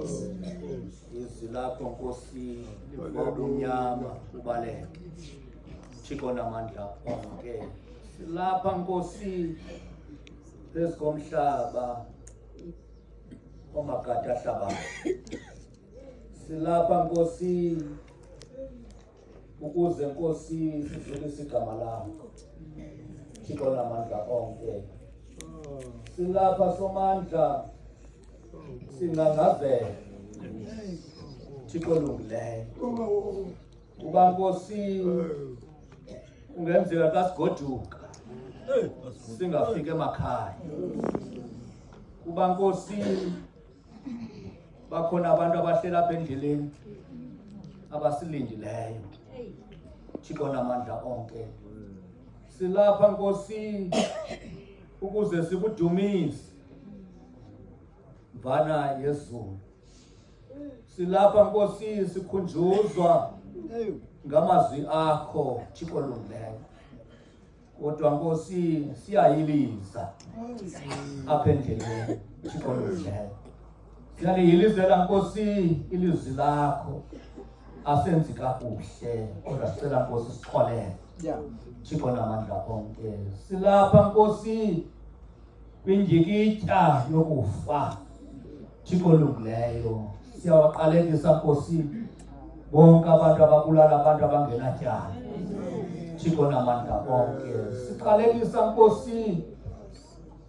Izilapho Nkosi obumnyama ubaleke Thixo namandla onke silapha Nkosi esikomhlaba omagada ahlabayo silapha Nkosi ukuze Nkosi sidlulise igama lakho Thixo namandla onke silapha somandla singangazela Thixo lungileyo uba Nkosi ungenzeka xa sigoduka singafika emakhaya uba Nkosi bakhona abantu abahlela apha endleleni abasilindileyo Thixo namandla onke silapha Nkosi ukuze sikudumise mvana yezulu silapha Nkosi sikhunjuzwa ngamazwi akho Thixo lungileyo kodwa Nkosi siyayiliza apha endleleni Thixo lungileyo siyaliyilizela Nkosi ilizwi lakho asenzi kakuhle kodwa sicela Nkosi sixolele Thixo namandla onke silapha Nkosi kwinjikitya yokufa Thixo lungileyo siyawaqalekisa Nkosi bonke abantu ababulala abantu abangenatyala Thixo namandla onke siqalekisa Nkosi